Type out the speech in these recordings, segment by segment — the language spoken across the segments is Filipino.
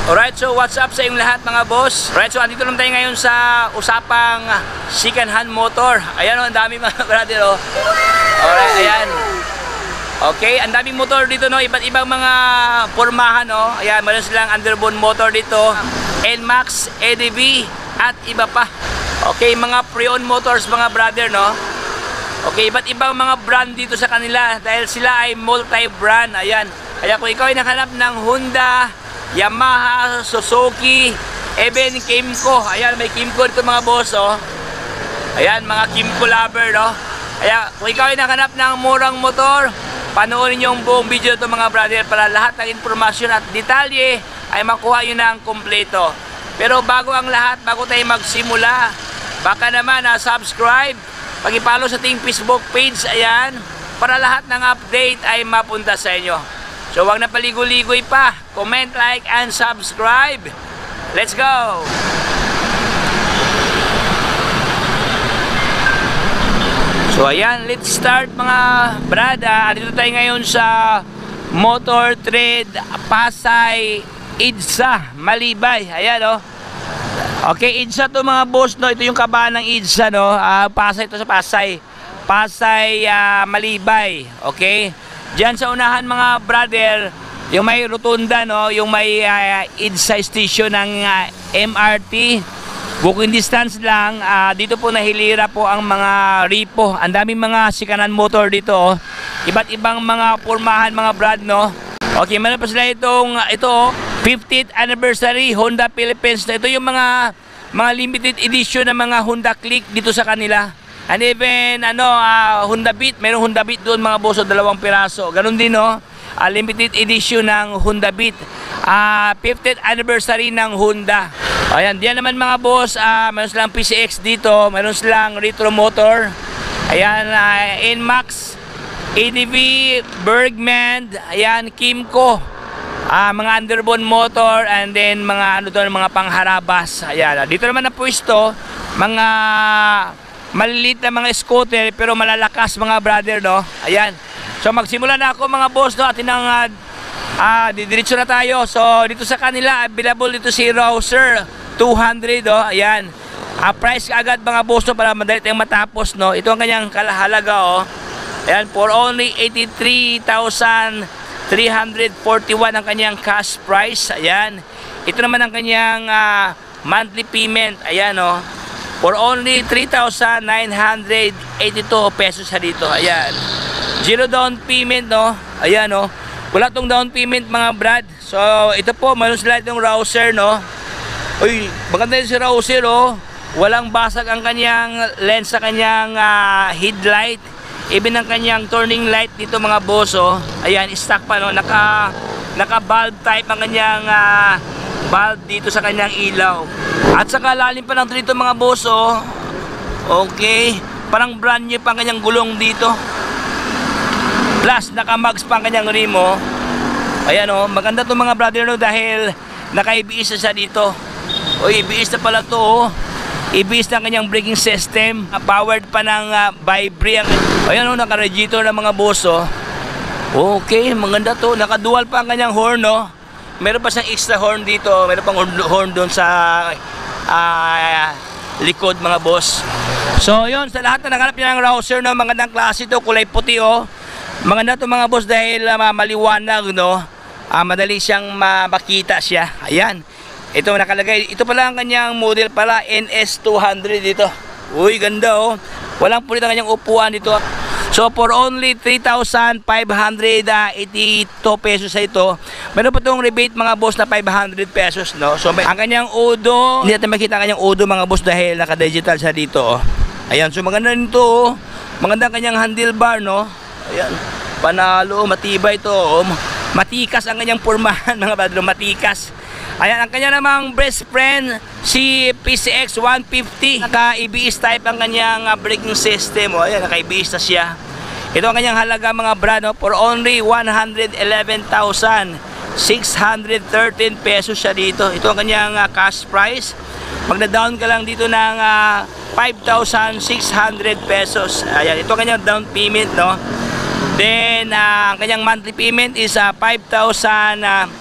Alright, so what's up sa inyong lahat mga boss? Alright, so andito lang tayo ngayon sa usapang second hand motor. Ayan o, ang dami mga brother o. Alright, ayan. Okay, ang daming motor dito no, iba't ibang mga pormahan no. Ayan, meron silang underbone motor dito, NMAX, ADV at iba pa. Okay, mga pre-owned motors mga brother no. Okay, iba't ibang mga brand dito sa kanila dahil sila ay multi-brand. Ayan, kaya kung ikaw ay nakahanap ng Honda, Yamaha, Suzuki, even Kimco. Ayan, may Kimco dito mga boss oh. Ayan, mga Kimco lover no. Kaya kung ikaw ay nakahanap ng murang motor, panoorin nyo ang buong video ito mga brother para lahat ng informasyon at detalye ay makuha nyo ng kompleto. Pero bago ang lahat, bago tayo magsimula, baka naman subscribe, pag-follow sa ating Facebook page, ayan, para lahat ng update ay mapunta sa inyo. So wag na paligoy-ligoy pa, comment, like, and subscribe. Let's go! So ayan, let's start mga brada. Dito tayo ngayon sa Motor Trade Pasay EDSA, Malibay. Ayan o. Okay, EDSA to mga boss no. Ito yung kabahan ng EDSA no. Pasay ito sa Pasay. Pasay Malibay. Okay. Diyan sa unahan mga brother, yung may rotunda no, yung may EDSA station ng MRT. Walking distance lang, dito po nahilira po ang mga repo. Ang daming mga sikanan motor dito oh. Iba't ibang mga pormahan mga brand no. Okay, meron pa sila itong ito 50th anniversary Honda Philippines. Ito yung mga limited edition ng mga Honda Click dito sa kanila. And even Honda Beat, mayroong Honda Beat doon mga boss, 2 piraso. Ganun din no. Limited edition ng Honda Beat. 50th anniversary ng Honda. Ayan, diyan naman mga boss, meron silang PCX dito, meron silang retro motor. Ayan, NMAX, ADV, Bergman, ayan, Kimco. Mga underbone motor and then mga mga pangharabas. Ayan, dito naman na pwesto, mga maliliit na mga scooter pero malalakas mga brother no. Ayan. So magsimula na ako mga boss no, atin ang didiretso na tayo. So dito sa kanila available dito si Rouser 200 oh. Ayan. Price agad mga boss no, para madali tayong matapos no. Ito ang kanyang kalahalaga oh. Ayan, for only 83,341 ang kanyang cash price. Ayan. Ito naman ang kanyang monthly payment. Ayan oh. For only 3,982 pesos sa dito. Ayan. Zero down payment no. Ayan no. Wala tong down payment mga brad. So ito po, meron sila itong Rouser no. Uy, maganda yung si Rouser oh. Walang basag ang kanyang lens sa kanyang headlight. Even ang kanyang turning light dito mga boss oh. Ayan, stock pa no. Naka bulb type ang kanyang bulb dito sa kanyang ilaw. At saka lalim pa lang dito mga boss oh. Okay, parang brand new pa ang kanyang gulong dito. Plus naka-mags pa ang kanyang rim oh. Ayan oh, maganda to mga brother no, dahil naka-ABS na siya dito. O ABS na pala to oh. ABS na kanyang braking system, powered pa ng by-brake. Ayan oh, naka-radiator na mga boss oh. Okay, maganda to, naka-dual pa ang kanyang horn oh. Meron pa siyang extra horn dito, meron pang horn doon sa likod mga boss. So yun, sa lahat na naghanap niya ng Rouser no, magandang klase to, kulay puti oh. Maganda to mga boss dahil maliwanag no. Madali siyang makita siya. Ayan. Ito nakalagay, ito pala ang kanyang model pala, NS200 dito. Uy, ganda oh. Walang pulit ang kanyang upuan dito. So for only 3,582 pesos sa ito, meron pa itong rebate mga boss na 500 pesos no. So ang kanyang odo, hindi natin makita ang kanyang odo mga boss dahil naka-digital siya dito oh. Ayan, so maganda nito oh. Maganda ang kanyang handlebar no. Ayan, panalo, matibay ito oh. Matikas ang kanyang pormahan mga badlo, matikas. Ayan, ang kanya namang best friend, si PCX 150. Naka-ABS type ang kanyang braking system. O, ayan, naka-ABS na siya. Ito ang kanyang halaga mga brad, no? For only 111,613 pesos siya dito. Ito ang kanyang cash price. Magna-down ka lang dito ng 5,600 pesos. Ayan, ito ang kanyang down payment, no? Then, ang kanyang monthly payment is 5,065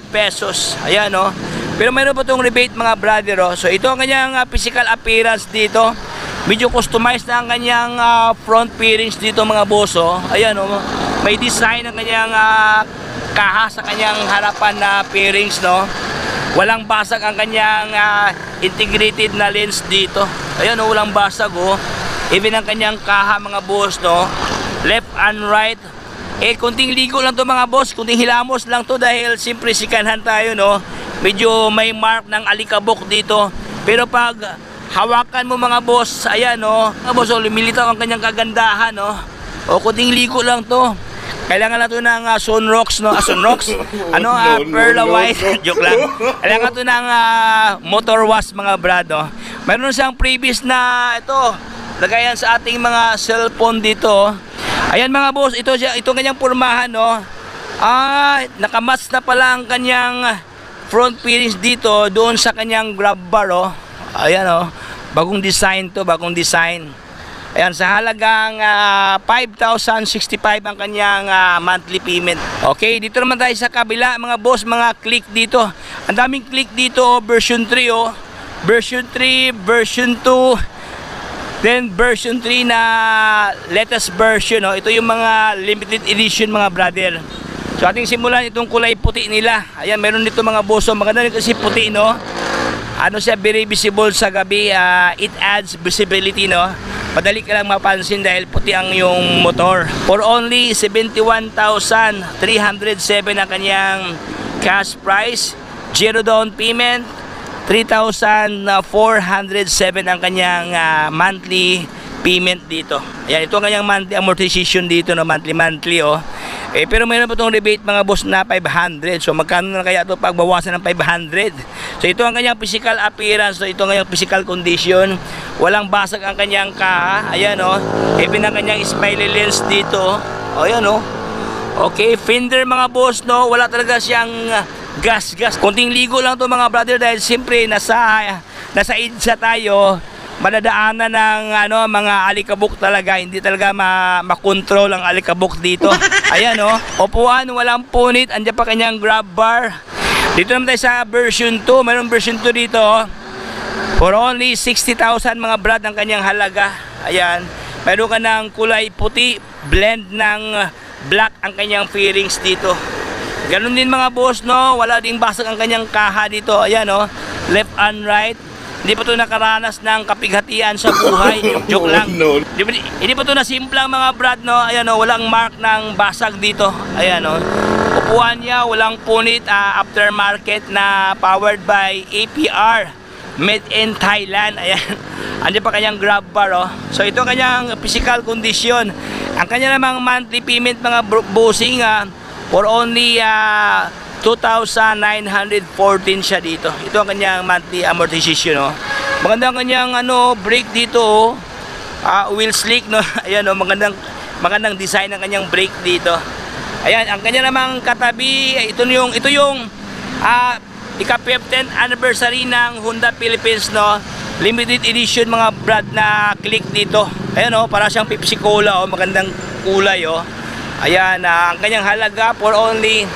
pesos. Ayan, oh. Pero mayroon pa itong rebate mga brother, oh. So ito ang kanyang physical appearance dito. Medyo customized na ang kanyang front fairings dito mga boss, oh. Ayan, oh. May design ang kanyang kaha sa kanyang harapan na fairings, no. Walang basag ang kanyang integrated na lens dito. Ayan, oh, walang basag, oh. Even ang kanyang kaha mga boss, no. Left and right. Kunting ligo lang to mga boss, kunting hilamos lang to dahil siyempre sikanhan tayo, no. Medyo may mark ng alikabok dito. Pero pag hawakan mo mga boss, ayan, no. Mga boss, oh, lumilitaw ang kanyang kagandahan, no. O kunting ligo lang to. Kailangan na to ng sunrocks, no. Sunrocks? Ano, Perla White. Joke lang. Kailangan to ng motor wash mga brad, no. Meron siyang previous na ito, lagayan sa ating mga cellphone dito. Ayan mga boss, ito kanyang pormahan, no. Nakamatch na pala ang kanyang front fairings dito doon sa kanyang grab bar, oh. Ayan, oh. Bagong design to, bagong design. Ayan, sa halagang 5,065 ang kanyang monthly payment. Okay, dito naman tayo sa kabila mga boss, mga click dito. Ang daming click dito, oh, version 3, oh. Version 3, version 2. Then version 3 na latest version, no? Ito yung mga limited edition mga brother. So ating simulan itong kulay puti nila. Ayan, meron dito mga boss, maganda rin kasi puti, no. Ano siya, very visible sa gabi. It adds visibility, no. Madali ka lang mapansin dahil puti ang yung motor. For only 71,307 ang kanyang cash price, zero down payment, 3,407 ang kanyang monthly payment dito. Ayan, ito ang kanyang monthly amortization dito, no, monthly, oh. Pero mayroon pa itong rebate mga boss na 500. So magkano na kaya ito pag bawasan ng 500? So ito ang kanyang physical appearance, so ito ang kanyang physical condition. Walang basag ang kanyang kaha. Ayan, oh. Even ang kanyang smiley lens dito. Oh, ayan, oh. Okay, fender mga boss, no. Wala talaga siyang gas. Konting ligo lang to mga brother dahil siyempre nasa EDSA tayo. Madadaanan ng mga alikabok talaga, hindi talaga makontrol ang alikabok dito. Ayan, oh. Upuan, walang punit, andyan pa kanyang grab bar. Dito naman tayo sa version 2. Mayroong version 2 dito, oh. For only 60,000 mga brad ang kanyang halaga. Ayan, mayroon ka ng kulay puti, blend ng black ang kanyang fairings dito. Ganun din mga boss, no. Wala ding basag ang kanyang kaha dito. Ayan, oh. Left and right. Hindi pa ito nakaranas ng kapighatian sa buhay. Joke lang. Hindi pa ito nasimplang mga brad, no. Ayan, oh. Walang mark ng basag dito. Ayan, oh. Upuan niya, walang punit, aftermarket na powered by APR. Made in Thailand. Ayan. Andiyan pa kanyang grab bar, oh. So ito kanyang physical condition. Ang kanya namang monthly payment mga bossing, for only 2,914 siya dito. Ito ang kanyang monthly amortization, oh. Maganda ang kanyang brake dito, oh. Wheel slick, no. Ayan, oh, magandang design ng kanyang brake dito. Ayan, ang kanya namang katabi, ito yung ika-15th anniversary ng Honda Philippines, no. Limited edition mga brad na click dito. Ayan, oh, para siyang Pepsi Cola, oh, magandang kulay, oh. Ayan, ang kanyang halaga for only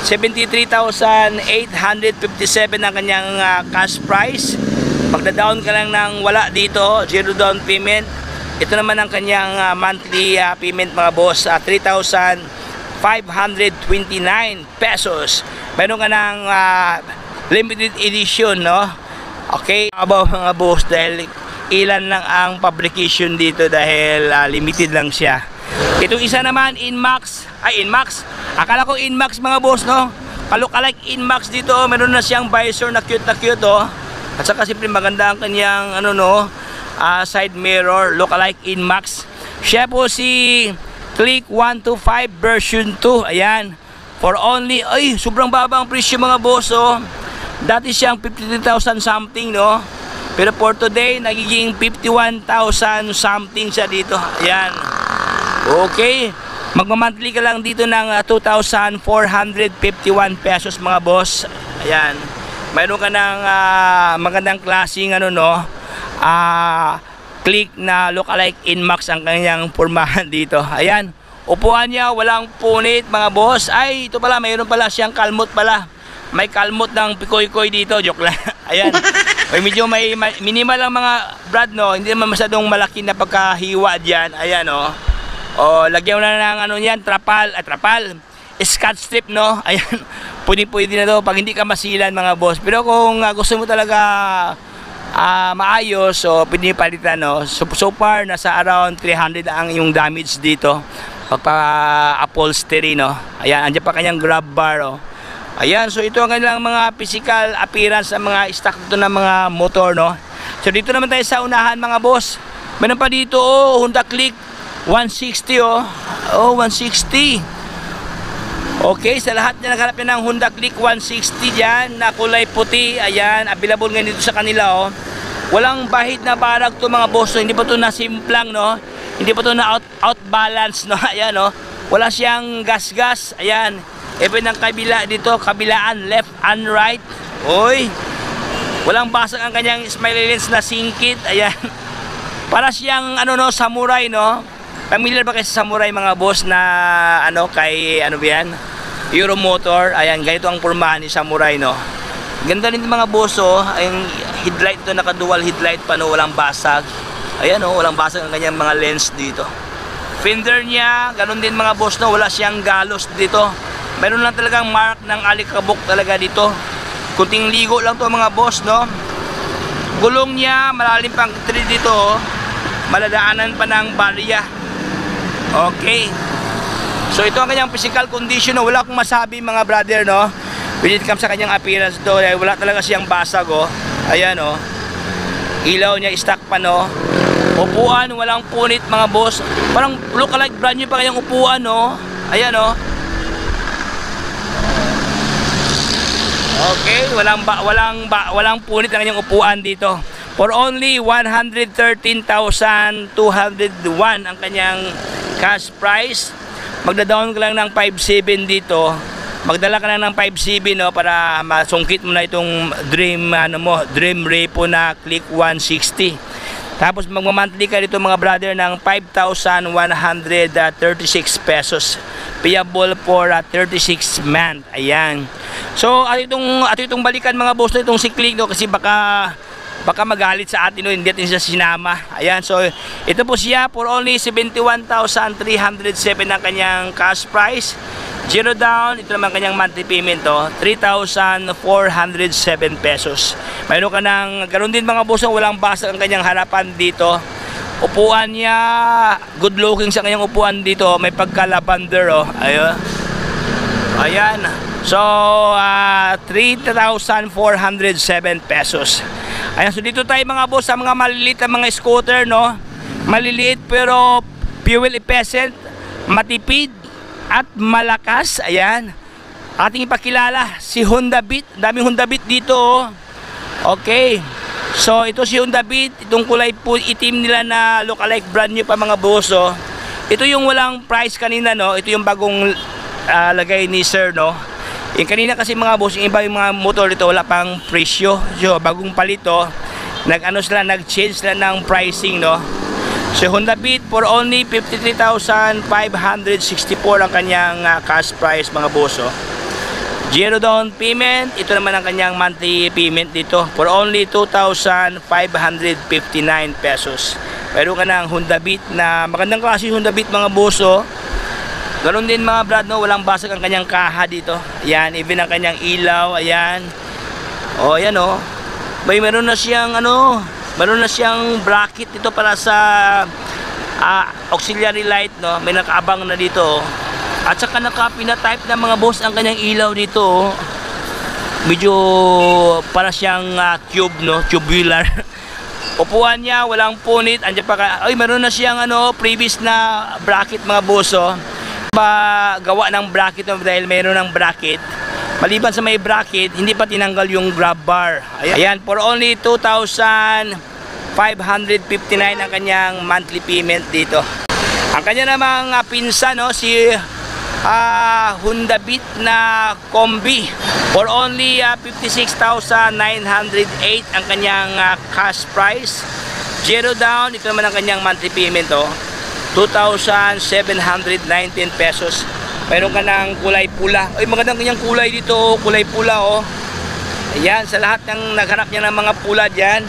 73,857 ang kanyang cash price. Magda-down ka lang ng wala dito, zero down payment. Ito naman ang kanyang monthly payment mga boss, 3,529 pesos. Meron ka ng limited edition, no? Okay, about mga boss dahil ilan lang ang fabrication dito dahil limited lang siya. Itong isa naman Inmax, akala ko Inmax mga boss, no. Kalok-alike Inmax dito, oh. Meron na siyang visor na cute, oh. At saka siyempre maganda ang kanyang side mirror, look-alike Inmax. Siya po si Click 125 version 2. Ayan, for only, sobrang baba ang presyo mga boss, oh. Dati siyang 53,000 something, no. Pero for today nagiging 51,000 something siya dito. Ayan. Okay, magmamonthly ka lang dito ng 2,451 pesos mga boss. Ayan, mayroon ka ng magandang klaseng click na look-alike Inmax ang kanyang pormahan dito. Ayan, upuan niya, walang punit mga boss. Ay, ito pala, mayroon pala siyang kalmot pala. may kalmot ng pikoy-koy dito, joke lang. Ayan. Medyo may minimal lang mga brad, no. Hindi naman masyadong malaki na pagkahiwa diyan. Ayan, oh. O lagyan mo na ng ano niyan, trapal, scotch strip, no. Ayan. Pwede na 'to pag hindi ka masilan, mga boss. Pero kung gusto mo talaga maayos, so pwede palitan, no. So far nasa around 300 ang yung damage dito pagpa-upholstery, no. Ayan, andiyan pa kanyang grab bar, oh. Ayan, so ito ang kanilang mga physical appearance ng mga stock dito ng mga motor, no. So dito naman tayo sa unahan, mga boss. Meron pa dito, oh, Honda Click 160, oh. Oh, 160. Okay, sa lahat na naghanap ng Honda Click 160 dyan na kulay puti, ayan, available ngayon dito sa kanila, oh. Walang bahid na barag to, mga boss. So, hindi pa to na simplang, no. Hindi pa to na out balance, no. Ayan, oh. Wala siyang gas-gas, ayan. Even ng kabila dito, kabilaan, left and right. Oy, walang basag ang kanyang smiley lens na singkit. Ayan. Para siyang ano, no, samurai, no. Familiar ba kayo sa samurai, mga boss, na ano, kay ano ba yan, Euromotor. Ayan, ganito ang pormahan ni samurai, no. Ganda rin mga boss, oh. Yung headlight to, naka dual headlight pa, no. Walang basag. Ayan, oh, walang basag ang kanyang mga lens dito. Fender niya, ganun din, mga boss, no. Wala siyang galos dito. Meron lang talagang mark ng alikabok talaga dito. Kunting ligo lang to, mga boss, no. Gulong niya, malalim pang tread dito, oh. Maladaanan pa ng barya. Okay. So ito ang kanyang physical condition, no. Wala akong masabi, mga brother, no. When it comes sa kanyang appearance to, wala talaga siyang basag, oh. Ayan, oh. Ilaw niya stock pa, no. Upuan, walang punit, mga boss. Parang look alike brand new pa kanyang upuan, no. Ayan, oh. Okay, walang punit ang kanyang upuan dito. For only 113,201 ang kanyang cash price. Magda-down ka lang ng 5,700 dito. Magdala ka lang ng 5,700, no, para masungkit mo na itong dream repo na Click 160. Tapos magma-monthly ka dito, mga brother, ng 5,136 pesos. Payable for 36 month. Ayan. So at itong balikan, mga boss, itong si Click, no, kasi baka magalit sa atin, no, hindi natin siya sinama. Ayan, so ito po siya for only 71,307 ang kanyang cash price. Zero down. Ito naman kanyang monthly payment, to 3,407 pesos. Mayroon ka ng ganoon din, mga boss, walang basag ang kanyang harapan dito. Upuan niya, good looking sa kanyang upuan dito. May pagka-lavender, oh. Ayun. Ayan. So, 3,407 pesos. Ayan, so dito tayo, mga boss, sa mga maliliit na mga scooter, no. Maliliit pero fuel efficient, matipid at malakas. Ayan. Ating ipakilala si Honda Beat. Daming Honda Beat dito, oh. Okay. So ito si Honda Beat, itong kulay po itim nila na look-alike brand new pa, mga boss, oh. Ito yung walang price kanina, no. Ito yung bagong lagay ni sir, no. Yung kanina kasi, mga boss, yung iba yung mga motor dito wala pang presyo. So bagong palito, nag-change sila ng pricing, no. So Honda Beat for only 53,564 ang kanyang cash price, mga boss, oh. Zero down payment. Ito naman ang kanyang monthly payment dito for only 2,559 pesos. Meron ka ng Honda Beat na magandang klase Honda Beat, mga boss, oh. Ganon din, mga brad, no, walang basag ang kanyang kaha dito. Ayan, even ang kanyang ilaw, ayan. Oh, ayan, oh. Meron na siyang meron na siyang bracket dito para sa auxiliary light, no. May nakaabang na dito, oh. At saka naka-pina-type na, mga boss, ang kanyang ilaw dito, oh. Medyo para siyang cube, no, tubular. Upuan niya, walang punit. Andiyan pa meron na siyang previous na bracket, mga boss, oh. Gawa ng bracket, no, dahil meron ng bracket. Maliban sa may bracket, hindi pa tinanggal yung grab bar. Ayan, for only 2,559 ang kanyang monthly payment dito. Ang kanya namang pinsan, no, si Honda Beat na Kombi for only 56,908 ang kanyang cash price. Zero down. Ito naman ang kanyang monthly payment, oh, 2,719 pesos. Mayroon ka ng kulay pula. Ay, magandang kanyang kulay dito, oh. Kulay pula, oh. Ayan, sa lahat ng naghanap niya ng mga pula dyan.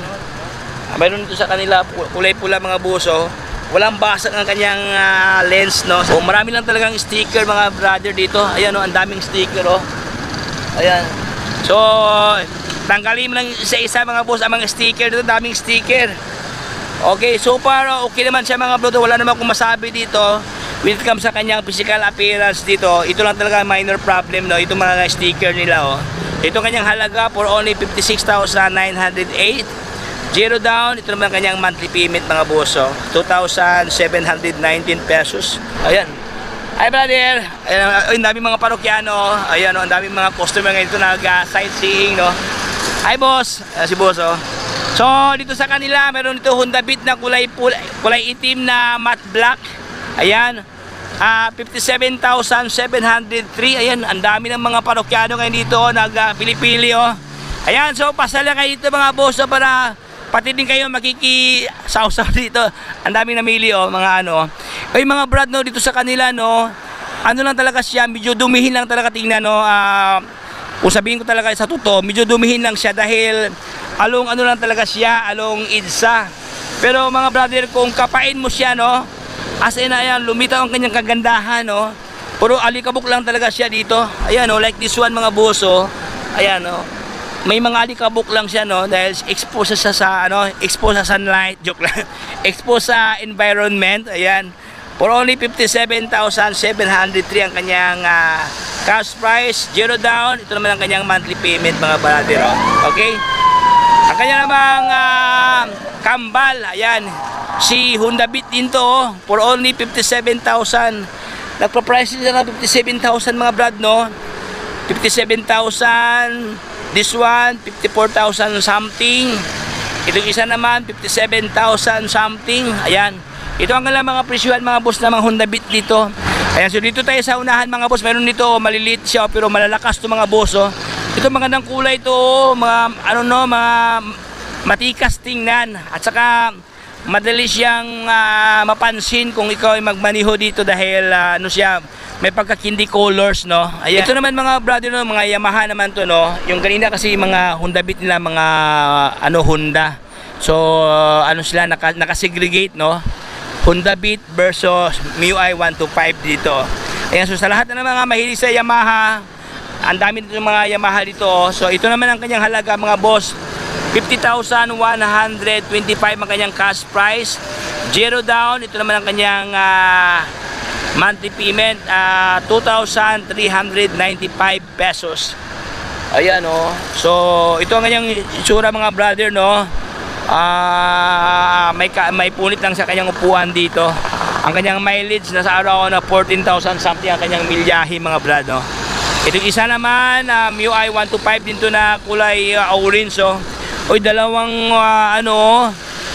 Mayroon dito sa kanila kulay pula mga boss, oh. Walang basag ang kanyang lens, no. So marami lang talagang sticker mga brother dito. Ayan, oh, ang daming sticker, oh. Ayan. So tanggalin mo lang isa-isa mga boss ang mga sticker dito, daming sticker. Okay, so far okay naman siya mga brother, wala naman akong masabi dito. When it comes sa kanyang physical appearance dito, ito lang talaga minor problem, no. Ito mga sticker nila, oh. Ito kanyang halaga for only 56,908. Zero down. Ito naman kanyang monthly payment mga boss, oh. 2,719 pesos. Ayan. Hi brother. Ayan, ang daming mga parokyano. Ayan, oh, ang daming mga customer ngayon ito nag-sightseeing, no. Hi boss. Ayan, si boss, oh. So dito sa kanila meron dito Honda Beat na kulay itim na matte black. Ayan. 57,703. Ayan, ang dami ng mga parokyano ngayon dito, nag-pili-pili, oh. Ayan, so pasala kayo dito mga boss, oh, para pati din kayo makikisawsaw dito. Ang daming namili, oh, mga ano. Ay mga brad, no, dito sa kanila, no, ano lang talaga siya, medyo dumihin lang talaga tingnan, no. Kung sabihin ko talaga sa totoo, medyo dumihin lang siya dahil along ano lang talaga siya, along EDSA. Pero mga brother, kung kapain mo siya, no, as in, ayan, lumitaw ang kanyang kagandahan, no. Puro alikabok lang talaga siya dito. Ayan, no, like this one mga boss, oh. Ayan, no. May mga alikabok lang siya, no, dahil exposed sa ano, exposed sa sunlight, joke lang. Exposed sa environment. Ayan. For only 57,703 ang kanyang cash price, zero down. Ito naman ang kanyang monthly payment mga brother, oh. Okay? Ang kanya namang kambal, ayan, si Honda Beat din to, oh, for only 57,000. Nagpa-price nila na 57,000 mga brad, no. 57,000. This one 54,000 something. Itong isa naman 57,000 something. Ayan. Ito ang mga presyuhan mga boss ng mga Honda Beat dito. Ayan, so dito tayo sa unahan mga boss. Meron dito, oh, maliliit siya pero malalakas to mga boss, oh. Ito magandang kulay to, oh, mga ano, no, mga matikas tingnan at saka madali siyang mapansin kung ikaw ay magmaniho dito dahil ano siya, may pagka-candy colors, no. Ayan. Ito naman mga brother, no, mga Yamaha naman to, no. Yung kanina kasi mga Honda Beat nila mga ano, Honda. So ano sila, naka-segregate, no. Honda Beat versus MIUI 125 dito. Ayan, so sa lahat na mga mahilig sa Yamaha, ang dami dito mga Yamaha dito, oh. So ito naman ang kanyang halaga mga boss, 50,125 ang kanyang cash price, zero down. Ito naman ang kanyang monthly payment, 2,395 pesos. Ayan, oh. So ito ang kanyang itsura mga brother, no. May punit lang sa kanyang upuan dito. Ang kanyang mileage nasa araw na 14,000 something ang kanyang milyahe mga brad, no. Itong isa naman, MIUI 125 din to na kulay orange, oh. Oy, dalawang ano,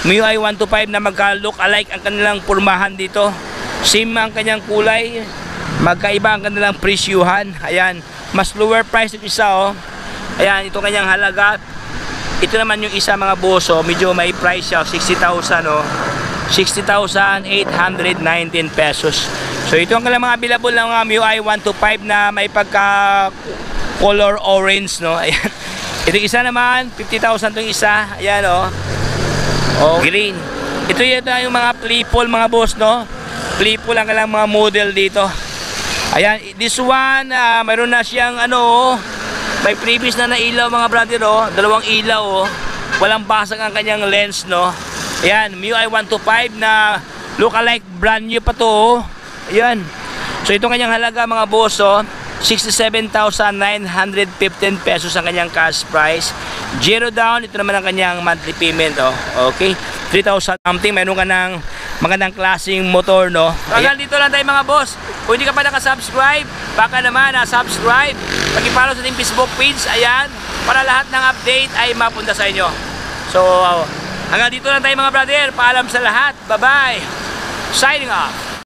MIUI 125 na magka-look alike ang kanilang pormahan dito. Same ang kanyang kulay, magkaiba ang kanilang presyuhan. Ayan, mas lower price yung isa, oh. Ayan, ito kanyang halaga. Ito naman yung isa mga boss, oh, medyo may price siya, 60,000, oh. 60,819 pesos. So ito ang kanilang mga available ng mga MIUI 125 na may pagka color orange, no. Ayan. Ito isa naman, 50,000 itong isa. Ayan, oh. Oh, green. Ito yung mga playful mga boss, no. Playful ang kanilang mga model dito. Ayan, this one, mayroon na siyang ano, oh, may previous na ilaw mga brother, oh. Dalawang ilaw, oh. Walang basag ang kanyang lens, no. Ayan, MIUI 125 na look-alike, brand new pa to, oh. Ayan. So ito kanyang halaga mga boss, oh, 67,915 pesos ang kanyang cash price. Zero down. Ito naman ang kanyang monthly payment, oh. Okay. 3,000 something. Meron ka ng magandang klaseng motor, no. Hanggang dito lang tayo mga boss. Kung hindi ka pa nakasubscribe, baka naman subscribe. Pag-follow sa ating Facebook page, ayan, para lahat ng update ay mapunta sa inyo. So hanggang dito lang tayo mga brother. Paalam sa lahat. Bye-bye. Signing off.